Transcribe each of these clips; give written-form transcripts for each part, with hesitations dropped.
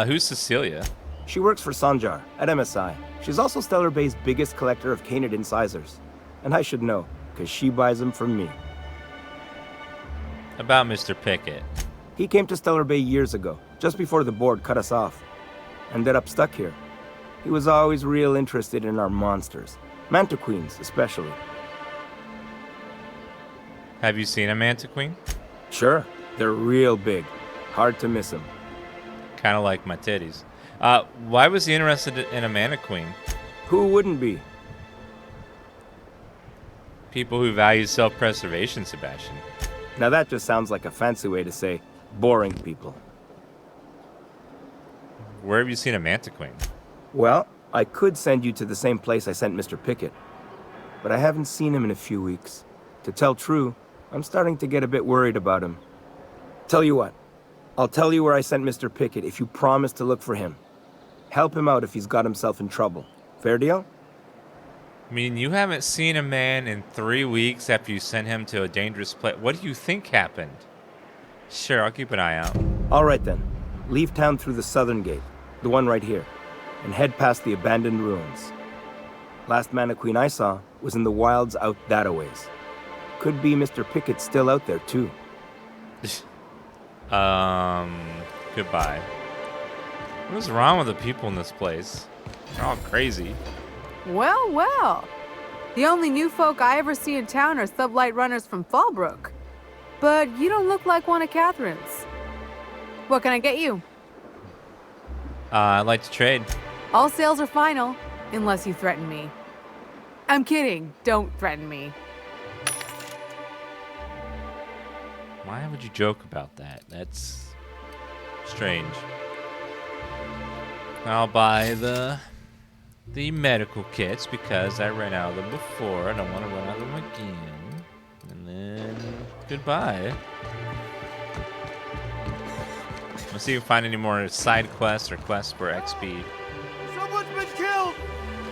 Who's Cecilia? She works for Sanjar at MSI. She's also Stellar Bay's biggest collector of canid incisors. And I should know, because she buys them from me. About Mr. Pickett. He came to Stellar Bay years ago, just before the board cut us off. Ended up stuck here. He was always real interested in our monsters. Mantiqueens, especially. Have you seen a Mantiqueen? Sure, they're real big. Hard to miss them. Kind of like my titties. Why was he interested in a Mantiqueen? Who wouldn't be? People who value self-preservation, Sebastian. Now that just sounds like a fancy way to say boring people. Where have you seen a Mantiqueen? Well, I could send you to the same place I sent Mr. Pickett. But I haven't seen him in a few weeks. To tell true, I'm starting to get a bit worried about him. Tell you what, I'll tell you where I sent Mr. Pickett if you promise to look for him. Help him out if he's got himself in trouble. Fair deal? I mean, you haven't seen a man in 3 weeks after you sent him to a dangerous place. What do you think happened? Sure, I'll keep an eye out. All right then. Leave town through the southern gate, the one right here, and head past the abandoned ruins. Last Mantiqueen I saw was in the wilds out that-a-ways. Could be Mr. Pickett still out there too. Goodbye. What is wrong with the people in this place? They're all crazy. Well, well. The only new folk I ever see in town are sublight runners from Fallbrook. But you don't look like one of Catherine's. What can I get you? I'd like to trade. All sales are final, unless you threaten me. I'm kidding. Don't threaten me. Why would you joke about that? That's strange. I'll buy the medical kits because I ran out of them before. I don't want to run out of them again. And then goodbye. Let's see if we can find any more side quests or quests for XP. Someone's been killed!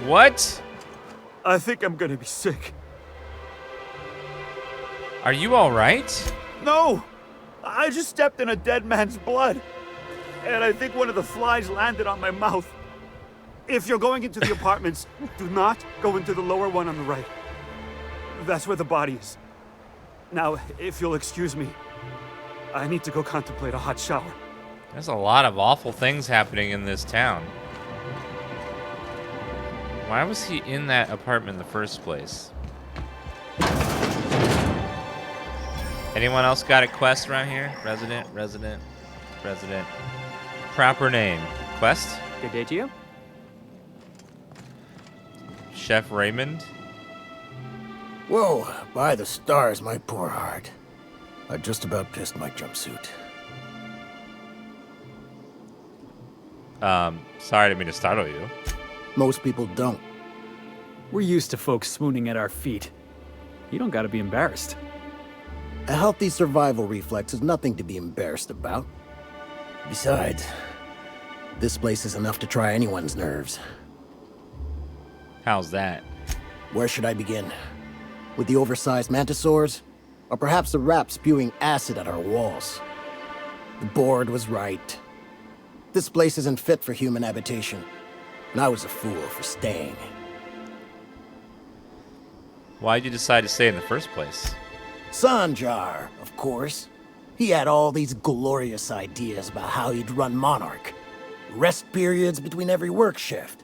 What? I think I'm gonna be sick. Are you all right? No! I just stepped in a dead man's blood. And I think one of the flies landed on my mouth. If you're going into the apartments, do not go into the lower one on the right. That's where the body is. Now, if you'll excuse me, I need to go contemplate a hot shower. There's a lot of awful things happening in this town. Why was he in that apartment in the first place? Anyone else got a quest around here? Resident. Proper name. Quest? Good day to you. Chef Raymond? Whoa, by the stars, my poor heart. I just about pissed my jumpsuit. Sorry, I didn't mean to startle you. Most people don't. We're used to folks swooning at our feet. You don't gotta be embarrassed. A healthy survival reflex is nothing to be embarrassed about. Besides, this place is enough to try anyone's nerves. How's that? Where should I begin? With the oversized mantisaurs? Or perhaps the rat spewing acid at our walls? The board was right. This place isn't fit for human habitation, and I was a fool for staying. Why'd you decide to stay in the first place? Sanjar, of course. He had all these glorious ideas about how he'd run Monarch. Rest periods between every work shift.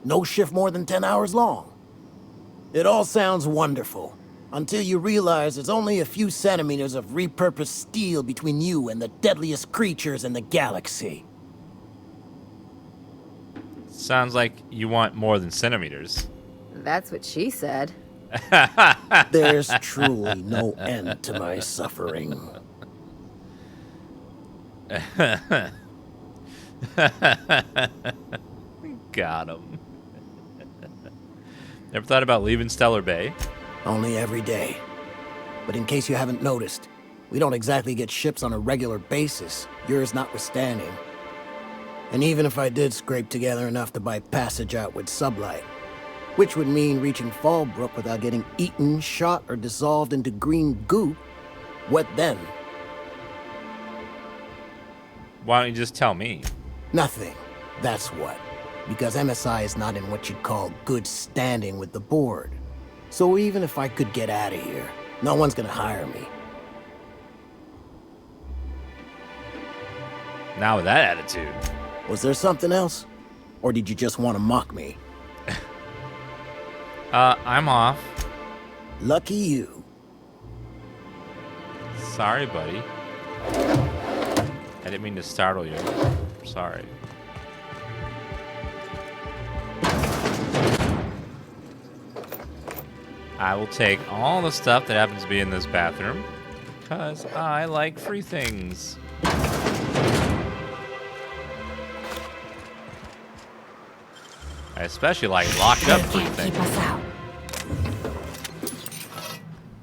No shift more than 10 hours long. It all sounds wonderful, until you realize there's only a few centimeters of repurposed steel between you and the deadliest creatures in the galaxy. Sounds like you want more than centimeters. That's what she said. There's truly no end to my suffering. Got him. Ever thought about leaving Stellar Bay? Only every day. But in case you haven't noticed, we don't exactly get ships on a regular basis, yours notwithstanding. And even if I did scrape together enough to buy passage out with sublight, which would mean reaching Fallbrook without getting eaten, shot, or dissolved into green goop, what then? Why don't you just tell me? Nothing. That's what. Because MSI is not in what you'd call good standing with the board. So even if I could get out of here, no one's gonna hire me. Now with that attitude. Was there something else? Or did you just want to mock me? I'm off. Lucky you. Sorry, buddy. I didn't mean to startle you. Sorry. I will take all the stuff that happens to be in this bathroom because I like free things. I especially like locked up free things. Keep us out.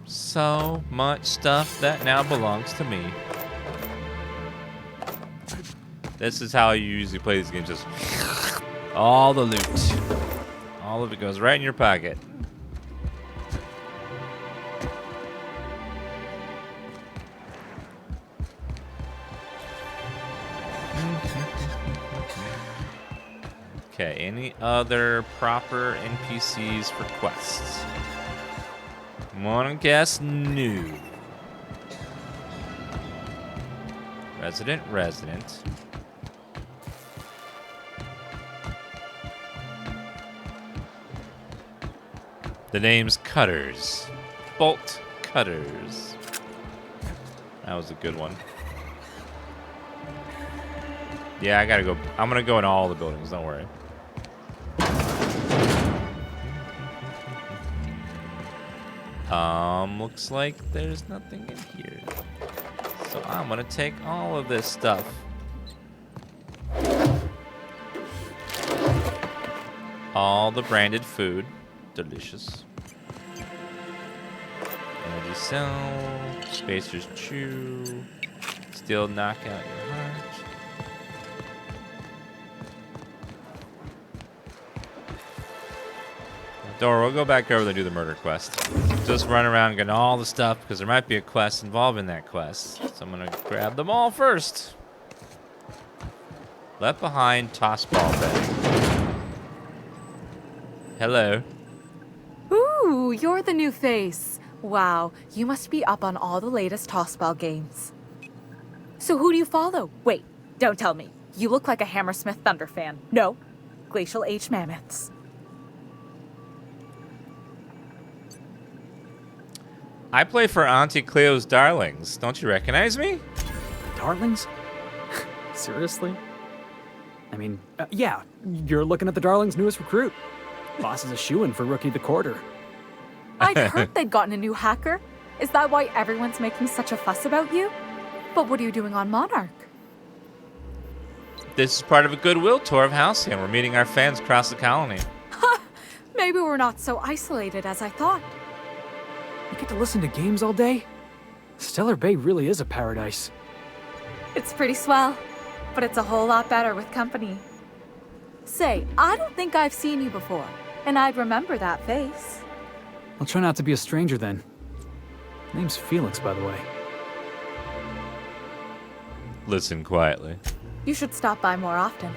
So much stuff that now belongs to me. This is how you usually play these games. Just all the loot. All of it goes right in your pocket. Okay, any other proper NPCs for quests? Wanna guess new. Resident. The name's Cutters. Bolt Cutters. That was a good one. Yeah, I gotta go. I'm gonna go in all the buildings, don't worry. Looks like there's nothing in here. So I'm gonna take all of this stuff. All the branded food. Delicious. Energy cell. Spacer's chew. Still knock out your heart. Dora, we'll go back over there and do the murder quest. Just run around getting all the stuff because there might be a quest involving that quest. So I'm gonna grab them all first. Left behind toss ball betting. Hello. Ooh, you're the new face. Wow, you must be up on all the latest tossball games. So who do you follow? Wait, don't tell me. You look like a Hammersmith Thunder fan. No, Glacial Age Mammoths. I play for Auntie Cleo's Darlings. Don't you recognize me? Darlings? Seriously? I mean, yeah, you're looking at the Darlings' newest recruit. Boss is a shoo-in for Rookie of the Quarter. I'd heard they'd gotten a new hacker. Is that why everyone's making such a fuss about you? But what are you doing on Monarch? This is part of a goodwill tour of Halcyon. We're meeting our fans across the colony. Maybe we're not so isolated as I thought. You get to listen to games all day? Stellar Bay really is a paradise. It's pretty swell, but it's a whole lot better with company. Say, I don't think I've seen you before, and I'd remember that face. I'll try not to be a stranger then. Name's Felix, by the way. Listen quietly. You should stop by more often.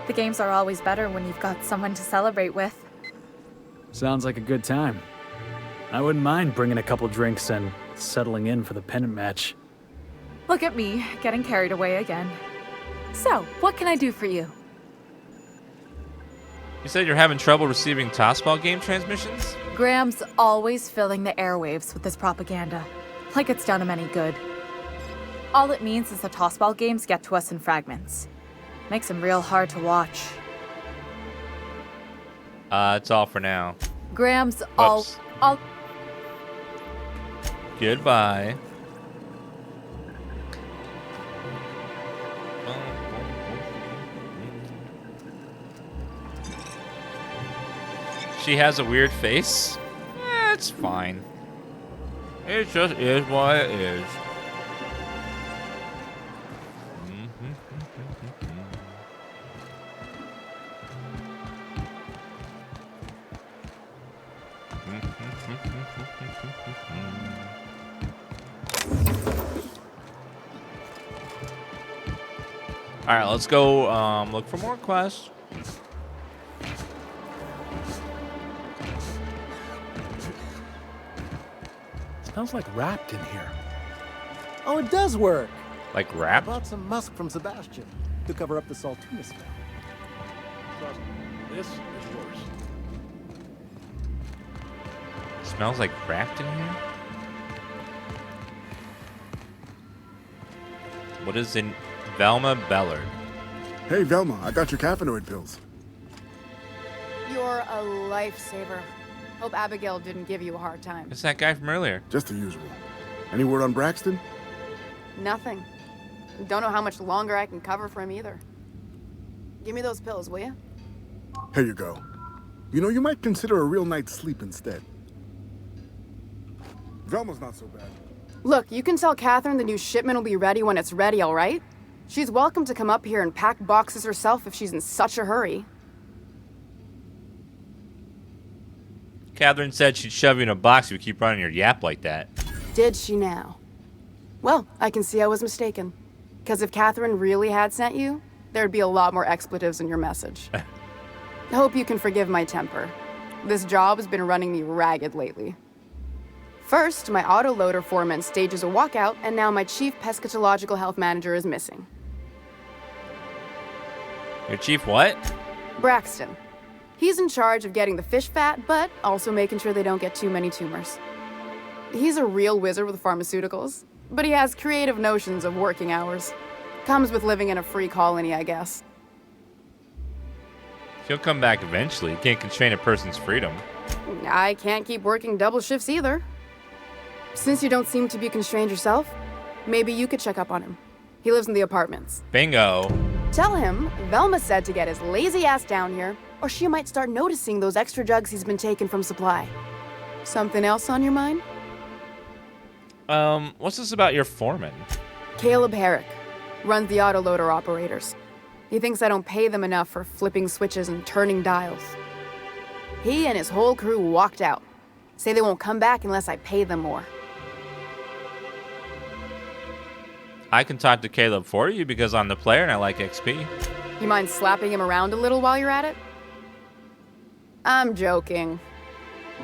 The games are always better when you've got someone to celebrate with. Sounds like a good time. I wouldn't mind bringing a couple drinks and settling in for the pennant match. Look at me, getting carried away again. So, what can I do for you? You said you're having trouble receiving tossball game transmissions? Graham's always filling the airwaves with this propaganda, like it's done him any good. All it means is the tossball games get to us in fragments. Makes them real hard to watch. It's all for now. Graham's Oops. all... Goodbye. She has a weird face. It's fine. It just is what it is. right, let's go look for more quests. Smells like wrapped in here. Oh, it does work. Like I wrapped? bought some musk from Sebastian to cover up the saltuna smell. Trust me, this is worse. Smells like wrapped in here? What is in Velma Bellard? Hey, Velma, I got your caffeinoid pills. You're a lifesaver. Hope Abigail didn't give you a hard time. It's that guy from earlier. Just the usual. Any word on Braxton? Nothing. Don't know how much longer I can cover for him either. Give me those pills, will you? Here you go. You know, you might consider a real night's sleep instead. Velma's not so bad. Look, you can tell Catherine the new shipment will be ready when it's ready, all right? She's welcome to come up here and pack boxes herself if she's in such a hurry. Catherine said she'd shove you in a box if you keep running your yap like that. Did she now? Well, I can see I was mistaken. Because if Catherine really had sent you, there'd be a lot more expletives in your message. I hope you can forgive my temper. This job has been running me ragged lately. First, my autoloader foreman stages a walkout, and now my chief pescatological health manager is missing. Your chief what? Braxton. He's in charge of getting the fish fat, but also making sure they don't get too many tumors. He's a real wizard with pharmaceuticals, but he has creative notions of working hours. Comes with living in a free colony, I guess. He'll come back eventually. You can't constrain a person's freedom. I can't keep working double shifts either. Since you don't seem to be constrained yourself, maybe you could check up on him. He lives in the apartments. Bingo. Tell him Velma said to get his lazy ass down here, or she might start noticing those extra drugs he's been taking from supply. Something else on your mind? What's this about your foreman? Caleb Herrick runs the autoloader operators. He thinks I don't pay them enough for flipping switches and turning dials. He and his whole crew walked out. Say they won't come back unless I pay them more. I can talk to Caleb for you because I'm the player and I like XP. You mind slapping him around a little while you're at it? I'm joking.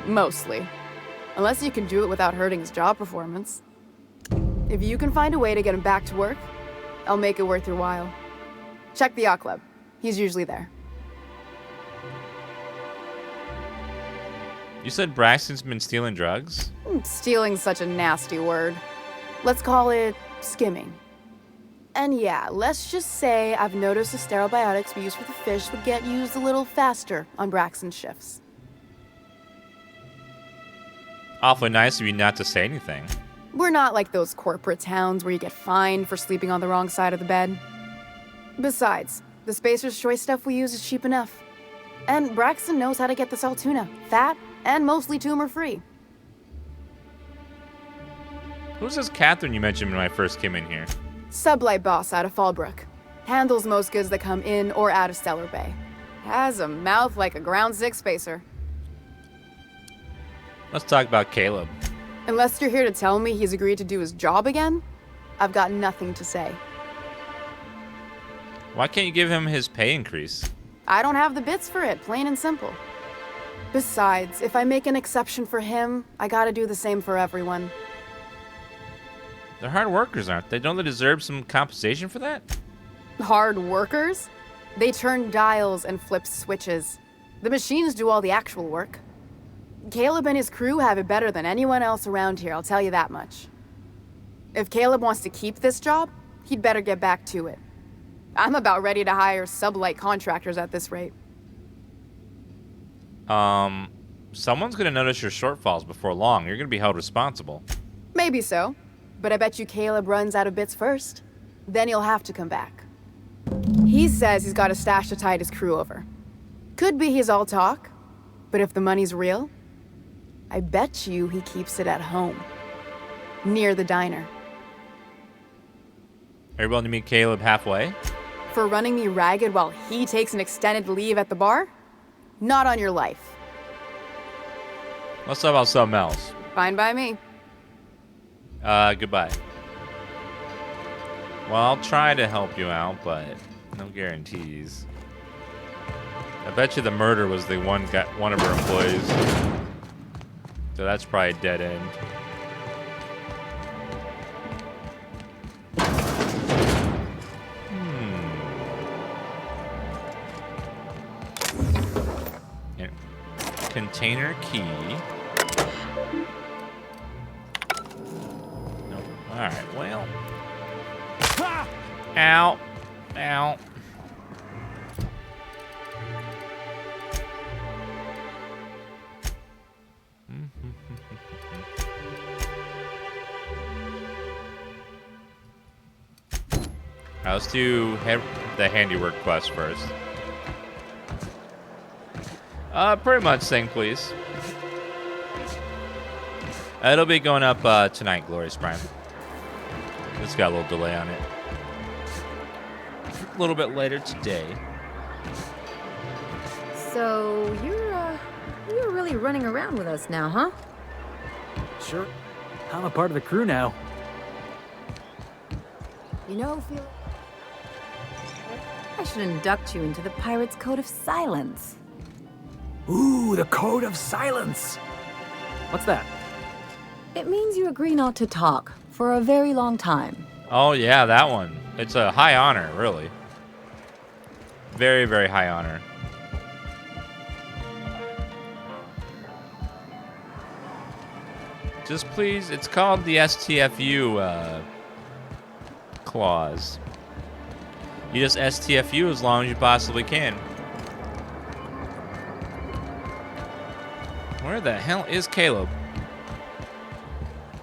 Mostly. Unless you can do it without hurting his job performance. If you can find a way to get him back to work, I'll make it worth your while. Check the yacht club. He's usually there. You said Braxton's been stealing drugs? Stealing's such a nasty word. Let's call it skimming. And yeah, let's just say I've noticed the sterile biotics we use for the fish would get used a little faster on Braxton's shifts. Awfully nice of you not to say anything. We're not like those corporate towns where you get fined for sleeping on the wrong side of the bed. Besides, the Spacer's Choice stuff we use is cheap enough. And Braxton knows how to get the saltuna, fat and mostly tumor-free. Who's this Catherine you mentioned when I first came in here? Sublight boss out of Fallbrook. Handles most goods that come in or out of Stellar Bay. Has a mouth like a ground six spacer. Let's talk about Caleb. Unless you're here to tell me he's agreed to do his job again, I've got nothing to say. Why can't you give him his pay increase? I don't have the bits for it, plain and simple. Besides, if I make an exception for him, I gotta do the same for everyone. They're hard workers, aren't they? Don't they deserve some compensation for that? Hard workers? They turn dials and flip switches. The machines do all the actual work. Caleb and his crew have it better than anyone else around here, I'll tell you that much. If Caleb wants to keep this job, he'd better get back to it. I'm about ready to hire sublight contractors at this rate. Someone's gonna notice your shortfalls before long. You're gonna be held responsible. Maybe so, but I bet you Caleb runs out of bits first. Then he'll have to come back. He says he's got a stash to tide his crew over. Could be he's all talk, but if the money's real, I bet you he keeps it at home, near the diner. Are you willing to meet Caleb halfway? For running me ragged while he takes an extended leave at the bar? Not on your life. Let's talk about something else. Fine by me. Goodbye. Well, I'll try to help you out, but No guarantees. I bet you the murder was the one of her employees. So that's probably a dead end. Yeah. Container key. Nope. Alright, well. Ow. Ow. Let's do the handiwork quest first. Pretty much sing, please. It'll be going up tonight, Glorious Prime. It's got a little delay on it. A little bit later today. So you're really running around with us now, huh? Sure. I'm a part of the crew now. You know, I should induct you into the Pirates' Code of Silence. Ooh, the Code of Silence. What's that? It means you agree not to talk for a very long time. Oh, yeah, that one. It's a high honor, really. Very, very high honor. Just please, it's called the STFU clause. You just STFU as long as you possibly can. Where the hell is Caleb?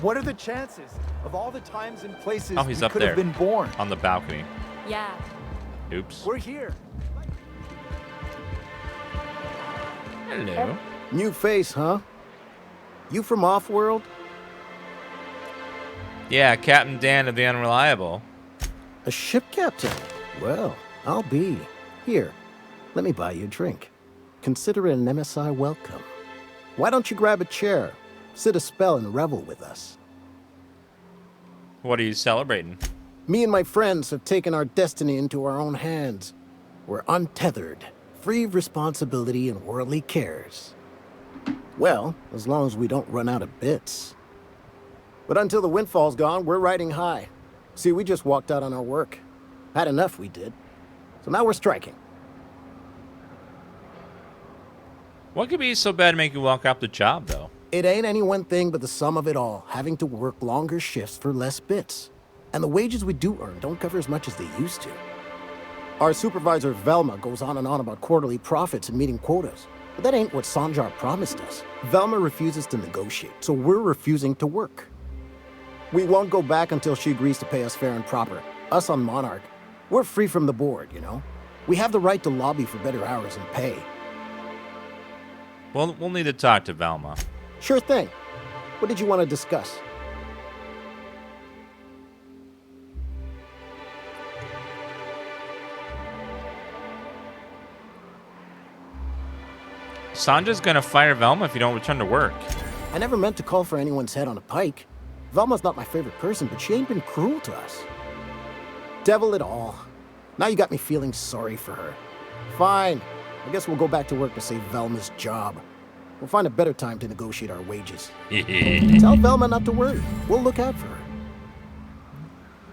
What are the chances of all the times and places Oh, he's we up could there have been born? on the balcony. Yeah. Oops. We're here. Hello. New face, huh? You from Offworld? Yeah, Captain Dan of the Unreliable. A ship captain? Well, I'll be. Here, let me buy you a drink. Consider it an MSI welcome. Why don't you grab a chair, sit a spell, and revel with us? What are you celebrating? Me and my friends have taken our destiny into our own hands. We're untethered, free of responsibility and worldly cares. Well, as long as we don't run out of bits. But until the windfall's gone, we're riding high. See, we just walked out on our work. Had enough, we did. So now we're striking. What could be so bad to make you walk off the job, though? It ain't any one thing but the sum of it all, having to work longer shifts for less bits. And the wages we do earn don't cover as much as they used to. Our supervisor, Velma, goes on and on about quarterly profits and meeting quotas. But that ain't what Sanjar promised us. Velma refuses to negotiate, so we're refusing to work. We won't go back until she agrees to pay us fair and proper. Us on Monarch, we're free from the board, you know? We have the right to lobby for better hours and pay. We'll need to talk to Velma. Sure thing. What did you want to discuss? Sanja's gonna fire Velma if you don't return to work. I never meant to call for anyone's head on a pike. Velma's not my favorite person, but she ain't been cruel to us. Devil it all. Now you got me feeling sorry for her. Fine. I guess we'll go back to work to save Velma's job. We'll find a better time to negotiate our wages. Tell Velma not to worry. We'll look out for her.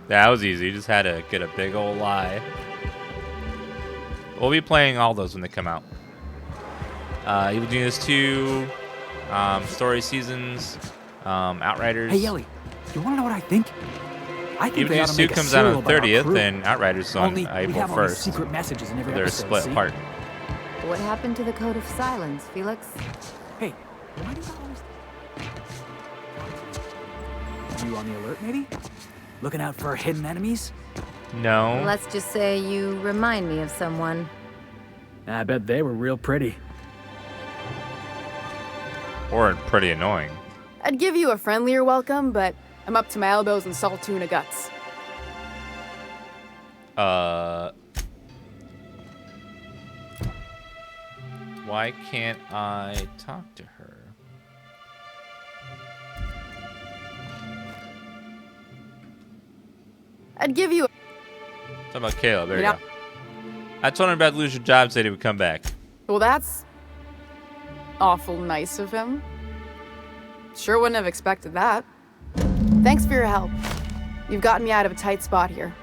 That was easy. You just had to get a big old lie. We'll be playing all those when they come out. Evil Genius 2, Story Seasons, Outriders. Hey, Yelly, you want to know what I think? I think Evil they ought Genius to 2 make a comes out on serial the about our 30th, crew. and Outriders is on Only we April have all these 1st. secret messages in every They're episode. split see? apart. What happened to the Code of Silence, Felix? Hey, why do you always... You on the alert, maybe? Looking out for hidden enemies? No. Let's just say you remind me of someone. I bet they were real pretty. Or pretty annoying. I'd give you a friendlier welcome, but I'm up to my elbows in salt tuna guts. Why can't I talk to her? I'd give you Talk about Caleb. There you Yeah. go. I told him about to lose your job, said he would come back. Well, that's awful nice of him. Sure wouldn't have expected that. Thanks for your help. You've gotten me out of a tight spot here.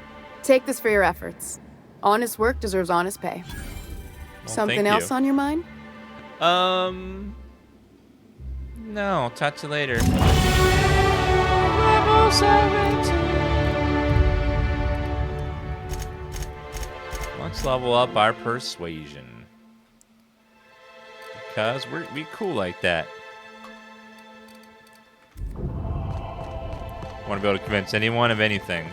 Take this for your efforts. Honest work deserves honest pay. Well, Something else on your mind? No, talk to you later. Level 17. Let's level up our persuasion. Because we cool like that. Want to be able to convince anyone of anything.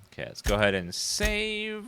Okay, let's go ahead and save.